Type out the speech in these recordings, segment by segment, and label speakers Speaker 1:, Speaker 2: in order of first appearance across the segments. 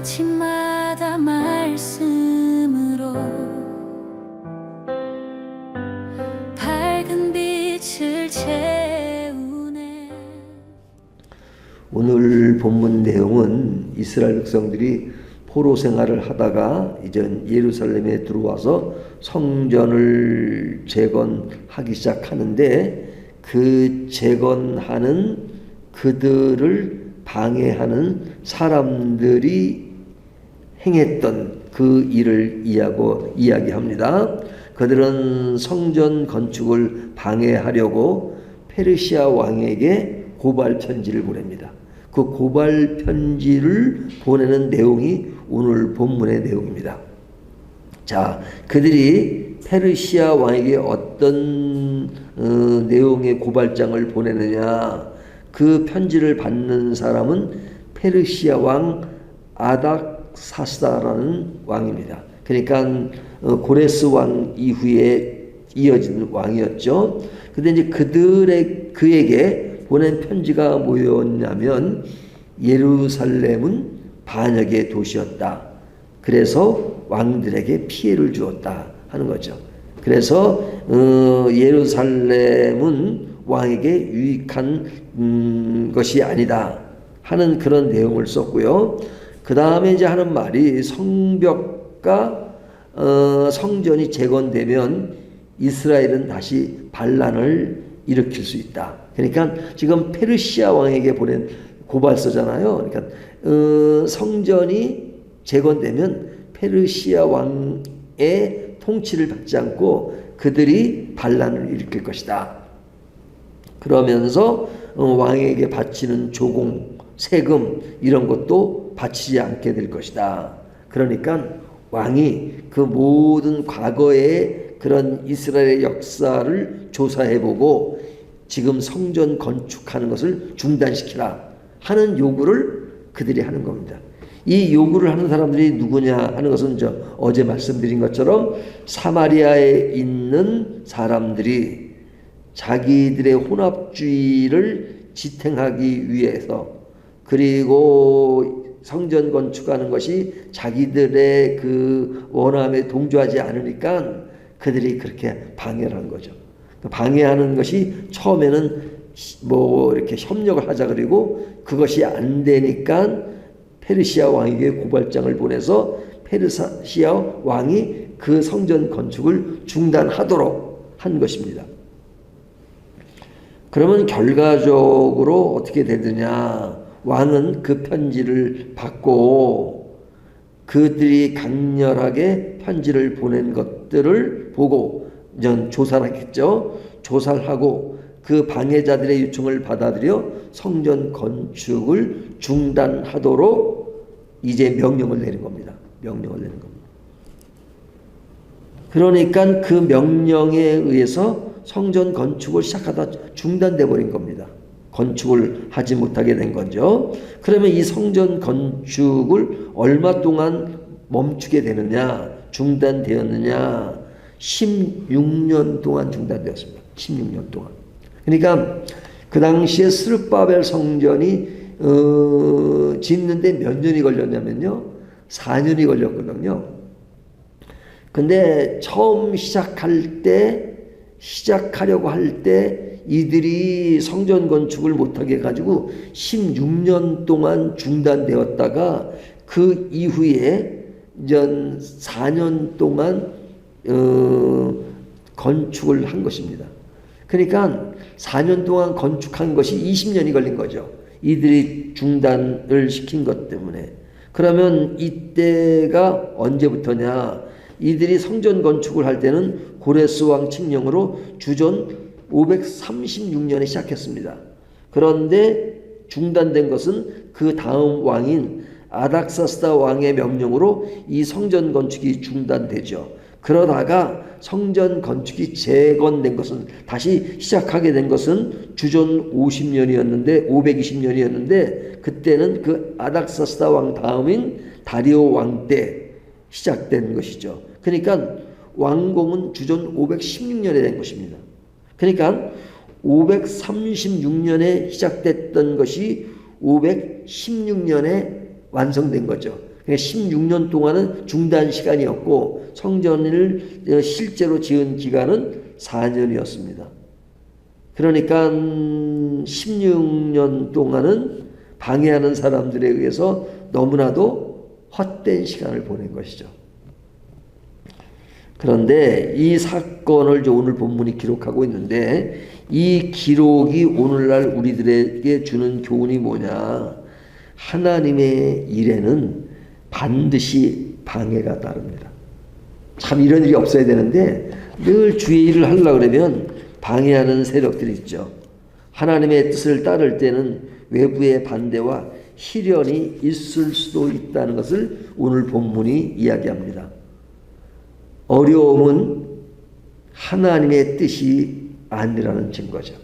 Speaker 1: 아침마다 말씀으로 밝은 빛을 채우네.
Speaker 2: 오늘 본문 내용은 이스라엘 백성들이 포로 생활을 하다가 이제 예루살렘에 들어와서 성전을 재건하기 시작하는데, 그 재건하는 그들을 방해하는 사람들이 행했던 그 일을 이야기합니다. 그들은 성전 건축을 방해하려고 페르시아 왕에게 고발 편지를 보냅니다. 그 고발 편지를 보내는 내용이 오늘 본문의 내용입니다. 자, 그들이 페르시아 왕에게 어떤 내용의 고발장을 보내느냐? 그 편지를 받는 사람은 페르시아 왕 아닥사스다라는 왕입니다. 그러니까 고레스 왕 이후에 이어진 왕이었죠. 근데 이제 그에게 보낸 편지가 뭐였냐면, 예루살렘은 반역의 도시였다. 그래서 왕들에게 피해를 주었다 하는 거죠. 그래서 예루살렘은 왕에게 유익한 것이 아니다 하는 그런 내용을 썼고요. 그 다음에 이제 하는 말이, 성벽과 성전이 재건되면 이스라엘은 다시 반란을 일으킬 수 있다. 그러니까 지금 페르시아 왕에게 보낸 고발서잖아요. 그러니까 성전이 재건되면 페르시아 왕의 통치를 받지 않고 그들이 반란을 일으킬 것이다. 그러면서 왕에게 바치는 조공, 세금 이런 것도 바치지 않게 될 것이다. 그러니까 왕이 그 모든 과거의 그런 이스라엘의 역사를 조사해보고 지금 성전 건축하는 것을 중단시키라 하는 요구를 그들이 하는 겁니다. 이 요구를 하는 사람들이 누구냐 하는 것은 어제 말씀드린 것처럼 사마리아에 있는 사람들이 자기들의 혼합주의를 지탱하기 위해서, 그리고 성전 건축하는 것이 자기들의 그 원함에 동조하지 않으니까 그들이 그렇게 방해를 한 거죠. 방해하는 것이 처음에는 뭐 이렇게 협력을 하자 그리고 그것이 안 되니까 페르시아 왕에게 고발장을 보내서 페르시아 왕이 그 성전 건축을 중단하도록 한 것입니다. 그러면 결과적으로 어떻게 되느냐? 왕은 그 편지를 받고 그들이 강렬하게 편지를 보낸 것들을 보고 조사를 하겠죠. 조사를 하고 그 방해자들의 요청을 받아들여 성전 건축을 중단하도록 이제 명령을 내린 겁니다. 명령을 내린 겁니다. 그러니까 그 명령에 의해서 성전 건축을 시작하다 중단돼 버린 겁니다. 건축을 하지 못하게 된 거죠. 그러면 이 성전 건축을 얼마 동안 멈추게 되느냐, 중단되었느냐? 16년 동안 중단되었습니다. 16년 동안. 그러니까 그 당시에 스룹바벨 성전이 짓는데 몇 년이 걸렸냐면요, 4년이 걸렸거든요. 근데 처음 시작하려고 할 때 이들이 성전 건축을 못하게 해가지고 16년 동안 중단되었다가 그 이후에 4년 동안 건축을 한 것입니다. 그러니까 4년 동안 건축한 것이 20년이 걸린 거죠. 이들이 중단을 시킨 것 때문에. 그러면 이때가 언제부터냐? 이들이 성전 건축을 할 때는 고레스 왕 칙령으로 주전 536년에 시작했습니다. 그런데 중단된 것은 그 다음 왕인 아닥사스다 왕의 명령으로 이 성전 건축이 중단되죠. 그러다가 성전 건축이 재건된 것은, 다시 시작하게 된 것은 주전 520년이었는데 그때는 그 아닥사스다 왕 다음인 다리오 왕 때 시작된 것이죠. 그러니까 완공은 주전 516년에 된 것입니다. 그러니까 536년에 시작됐던 것이 516년에 완성된 거죠. 그러니까 16년 동안은 중단 시간이었고 성전을 실제로 지은 기간은 4년이었습니다. 그러니까 16년 동안은 방해하는 사람들에 의해서 너무나도 헛된 시간을 보낸 것이죠. 그런데 이 사건을 오늘 본문이 기록하고 있는데 이 기록이 오늘날 우리들에게 주는 교훈이 뭐냐? 하나님의 일에는 반드시 방해가 따릅니다. 참 이런 일이 없어야 되는데 늘 주의 일을 하려고 그러면 방해하는 세력들이 있죠. 하나님의 뜻을 따를 때는 외부의 반대와 시련이 있을 수도 있다는 것을 오늘 본문이 이야기합니다. 어려움은 하나님의 뜻이 아니라는 증거죠.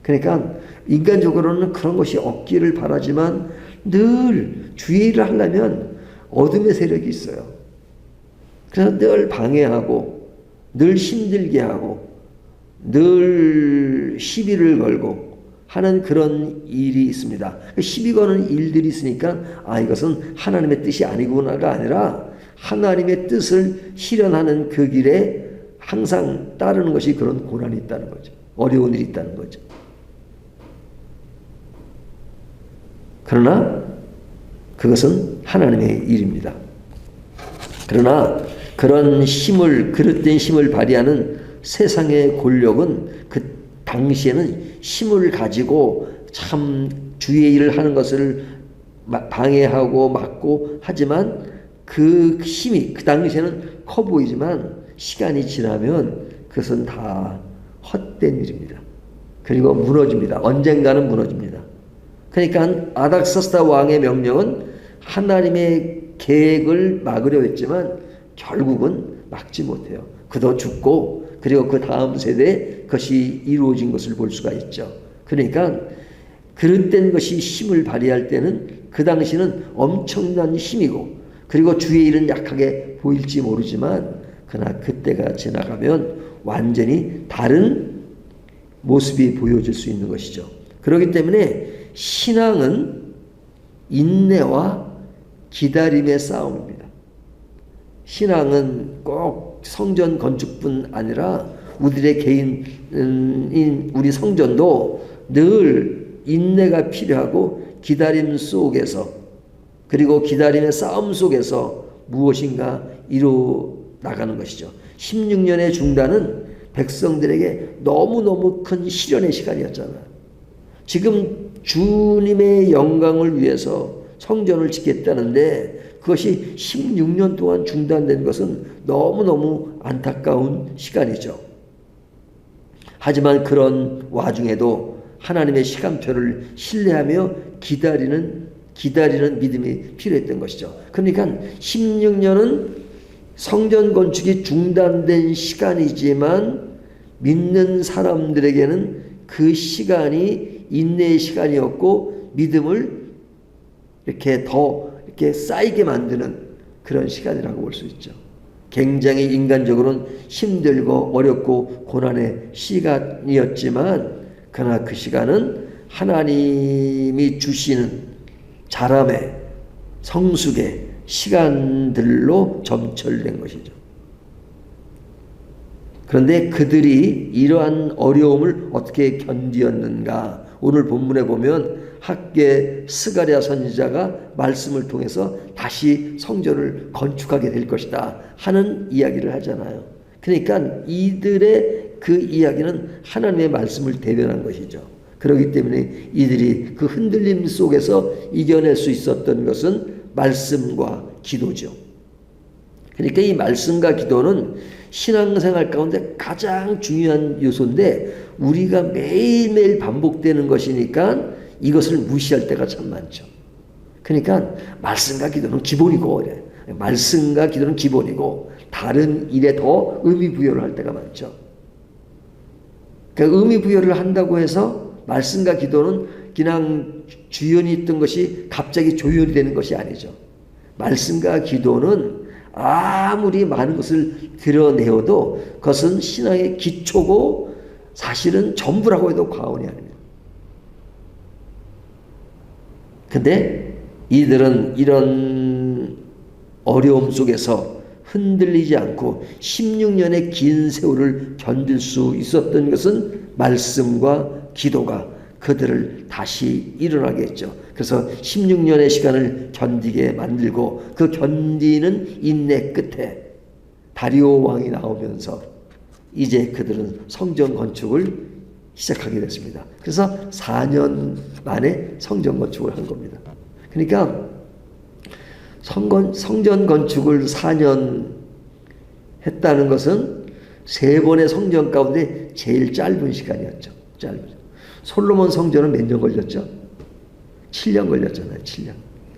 Speaker 2: 그러니까 인간적으로는 그런 것이 없기를 바라지만 늘 주의 일을 하려면 어둠의 세력이 있어요. 그래서 늘 방해하고 늘 힘들게 하고 늘 시비를 걸고 하는 그런 일이 있습니다. 시비 거는 일들이 있으니까 이것은 하나님의 뜻이 아니구나가 아니라 하나님의 뜻을 실현하는 그 길에 항상 따르는 것이 그런 고난이 있다는 거죠. 어려운 일이 있다는 거죠. 그러나 그것은 하나님의 일입니다. 그러나 그런 힘을, 그릇된 힘을 발휘하는 세상의 권력은 그 당시에는 힘을 가지고 참 주의 일을 하는 것을 방해하고 막고 하지만 그 힘이 그 당시에는 커 보이지만 시간이 지나면 그것은 다 헛된 일입니다. 그리고 무너집니다. 언젠가는 무너집니다. 그러니까 아닥사스다 왕의 명령은 하나님의 계획을 막으려 했지만 결국은 막지 못해요. 그도 죽고 그리고 그 다음 세대에 그것이 이루어진 것을 볼 수가 있죠. 그러니까 그릇된 것이 힘을 발휘할 때는 그 당시는 엄청난 힘이고 그리고 주의 일은 약하게 보일지 모르지만 그러나 그때가 지나가면 완전히 다른 모습이 보여질 수 있는 것이죠. 그렇기 때문에 신앙은 인내와 기다림의 싸움입니다. 신앙은 꼭 성전 건축뿐 아니라 우리의 개인인 우리 성전도 늘 인내가 필요하고 기다림 속에서 그리고 기다림의 싸움 속에서 무엇인가 이루어 나가는 것이죠. 16년의 중단은 백성들에게 너무너무 큰 시련의 시간이었잖아요. 지금 주님의 영광을 위해서 성전을 짓겠다는데 그것이 16년 동안 중단된 것은 너무너무 안타까운 시간이죠. 하지만 그런 와중에도 하나님의 시간표를 신뢰하며 기다리는 믿음이 필요했던 것이죠. 그러니까 16년은 성전 건축이 중단된 시간이지만 믿는 사람들에게는 그 시간이 인내의 시간이었고 믿음을 이렇게 더 이렇게 쌓이게 만드는 그런 시간이라고 볼 수 있죠. 굉장히 인간적으로는 힘들고 어렵고 고난의 시간이었지만 그러나 그 시간은 하나님이 주시는 자람의 성숙의 시간들로 점철된 것이죠. 그런데 그들이 이러한 어려움을 어떻게 견디었는가? 오늘 본문에 보면 학개 스가랴 선지자가 말씀을 통해서 다시 성전을 건축하게 될 것이다 하는 이야기를 하잖아요. 그러니까 이들의 그 이야기는 하나님의 말씀을 대변한 것이죠. 그렇기 때문에 이들이 그 흔들림 속에서 이겨낼 수 있었던 것은 말씀과 기도죠. 그러니까 이 말씀과 기도는 신앙생활 가운데 가장 중요한 요소인데 우리가 매일매일 반복되는 것이니까 이것을 무시할 때가 참 많죠. 그러니까 말씀과 기도는 기본이고 그래. 말씀과 기도는 기본이고 다른 일에 더 의미 부여를 할 때가 많죠. 그러니까 의미 부여를 한다고 해서 말씀과 기도는 그냥 주연이 있던 것이 갑자기 조연이 되는 것이 아니죠. 말씀과 기도는 아무리 많은 것을 드러내어도 그것은 신앙의 기초고 사실은 전부라고 해도 과언이 아닙니다. 근데 이들은 이런 어려움 속에서 흔들리지 않고 16년의 긴 세월을 견딜 수 있었던 것은 말씀과 기도가 그들을 다시 일어나게 했죠. 그래서 16년의 시간을 견디게 만들고 그 견디는 인내 끝에 다리오 왕이 나오면서 이제 그들은 성전 건축을 시작하게 됐습니다. 그래서 4년 만에 성전 건축을 한 겁니다. 그러니까 성전 건축을 4년 했다는 것은 3번의 성전 가운데 제일 짧은 시간이었죠. 솔로몬 성전은 몇 년 걸렸죠? 7년 걸렸잖아요. 7년.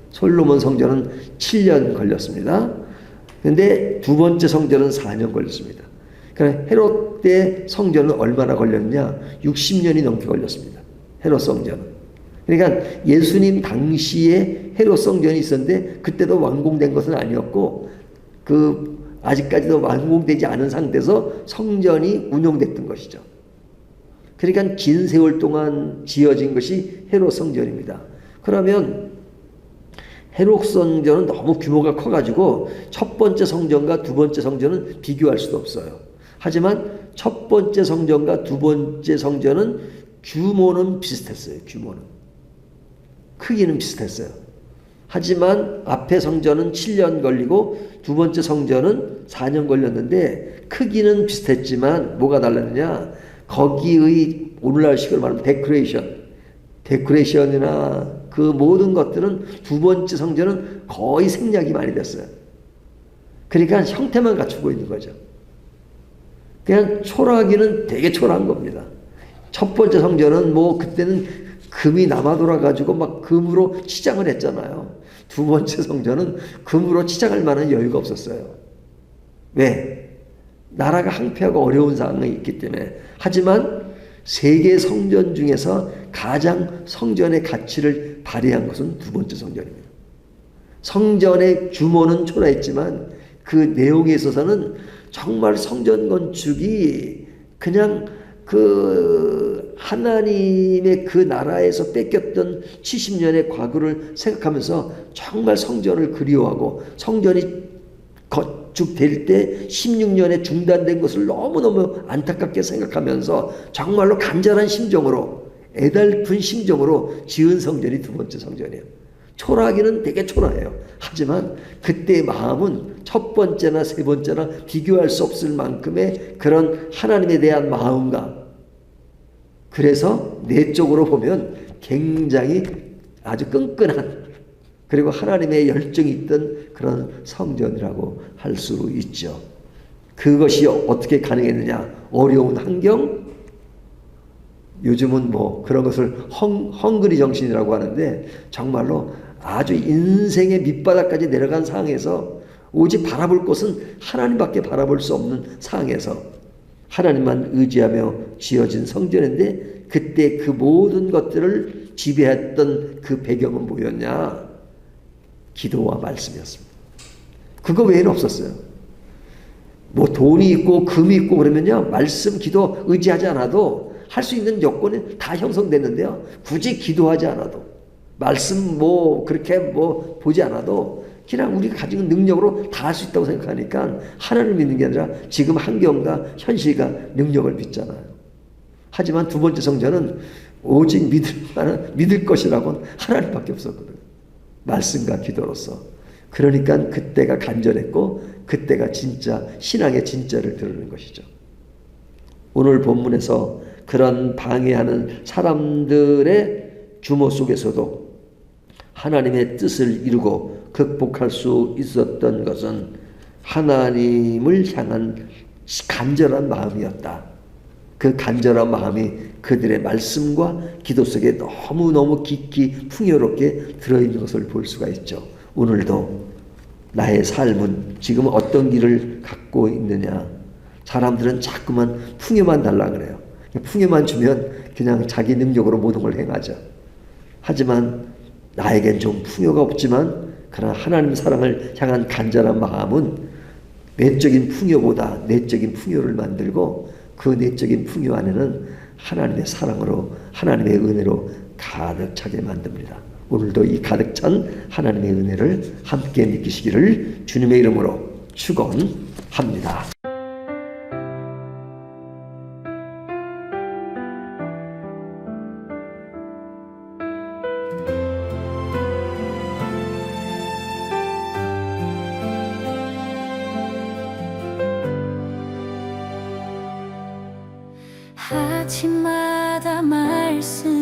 Speaker 2: 솔로몬 성전은 7년 걸렸습니다. 그런데 두 번째 성전은 4년 걸렸습니다. 그러니까 헤롯 때 성전은 얼마나 걸렸냐? 60년이 넘게 걸렸습니다. 헤롯 성전은. 그러니까 예수님 당시에 헤롯 성전이 있었는데 그때도 완공된 것은 아니었고 아직까지도 완공되지 않은 상태에서 성전이 운영됐던 것이죠. 그러니까 긴 세월 동안 지어진 것이 헤롯 성전입니다. 그러면 헤롯 성전은 너무 규모가 커가지고 첫 번째 성전과 두 번째 성전은 비교할 수도 없어요. 하지만 첫 번째 성전과 두 번째 성전은 규모는 비슷했어요. 크기는 비슷했어요. 하지만 앞에 성전은 7년 걸리고 두 번째 성전은 4년 걸렸는데 크기는 비슷했지만 뭐가 달랐느냐? 거기의 오늘날식으로 말하면 데코레이션이나 그 모든 것들은 두 번째 성전은 거의 생략이 많이 됐어요. 그러니까 형태만 갖추고 있는 거죠. 그냥 초라하기는 되게 초라한 겁니다. 첫 번째 성전은 그때는 금이 남아 돌아가지고 막 금으로 치장을 했잖아요. 두 번째 성전은 금으로 치장할 만한 여유가 없었어요. 왜? 나라가 항폐하고 어려운 상황이 있기 때문에. 하지만 세계 성전 중에서 가장 성전의 가치를 발휘한 것은 두 번째 성전입니다. 성전의 규모는 초라했지만 그 내용에 있어서는 정말 성전 건축이 그냥 하나님의 그 나라에서 뺏겼던 70년의 과거를 생각하면서 정말 성전을 그리워하고 성전이 건축될 때 16년에 중단된 것을 너무너무 안타깝게 생각하면서 정말로 간절한 심정으로 애달픈 심정으로 지은 성전이 두 번째 성전이에요. 초라하기는 되게 초라해요. 하지만 그때의 마음은 첫 번째나 세 번째나 비교할 수 없을 만큼의 그런 하나님에 대한 마음과 그래서 내적으로 보면 굉장히 아주 끈끈한 그리고 하나님의 열정이 있던 그런 성전이라고 할 수 있죠. 그것이 어떻게 가능했느냐? 어려운 환경? 요즘은 그런 것을 헝그리 정신이라고 하는데 정말로 아주 인생의 밑바닥까지 내려간 상황에서 오직 바라볼 것은 하나님밖에 바라볼 수 없는 상황에서 하나님만 의지하며 지어진 성전인데 그때 그 모든 것들을 지배했던 그 배경은 뭐였냐? 기도와 말씀이었습니다. 그거 외에는 없었어요. 돈이 있고 금이 있고 그러면요, 말씀, 기도 의지하지 않아도 할 수 있는 여건이 다 형성됐는데요. 굳이 기도하지 않아도 말씀 그렇게 보지 않아도 그냥 우리가 가지고 있는 능력으로 다 할 수 있다고 생각하니까 하나님을 믿는 게 아니라 지금 환경과 현실과 능력을 믿잖아요. 하지만 두 번째 성전은 오직 믿을 것이라고는 하나님밖에 없었거든요. 말씀과 기도로서. 그러니까 그때가 간절했고 그때가 진짜 신앙의 진짜를 드러낸 것이죠. 오늘 본문에서 그런 방해하는 사람들의 규모 속에서도 하나님의 뜻을 이루고 극복할 수 있었던 것은 하나님을 향한 간절한 마음이었다. 그 간절한 마음이 그들의 말씀과 기도 속에 너무너무 깊이 풍요롭게 들어있는 것을 볼 수가 있죠. 오늘도 나의 삶은 지금 어떤 길을 갖고 있느냐. 사람들은 자꾸만 풍요만 달라 그래요. 풍요만 주면 그냥 자기 능력으로 모든 걸 행하죠. 하지만 나에겐 좀 풍요가 없지만 그러나 하나님 사랑을 향한 간절한 마음은 외적인 풍요보다 내적인 풍요를 만들고 그 내적인 풍요 안에는 하나님의 사랑으로 하나님의 은혜로 가득 차게 만듭니다. 오늘도 이 가득 찬 하나님의 은혜를 함께 느끼시기를 주님의 이름으로 축원합니다.
Speaker 1: 아침마다 말씀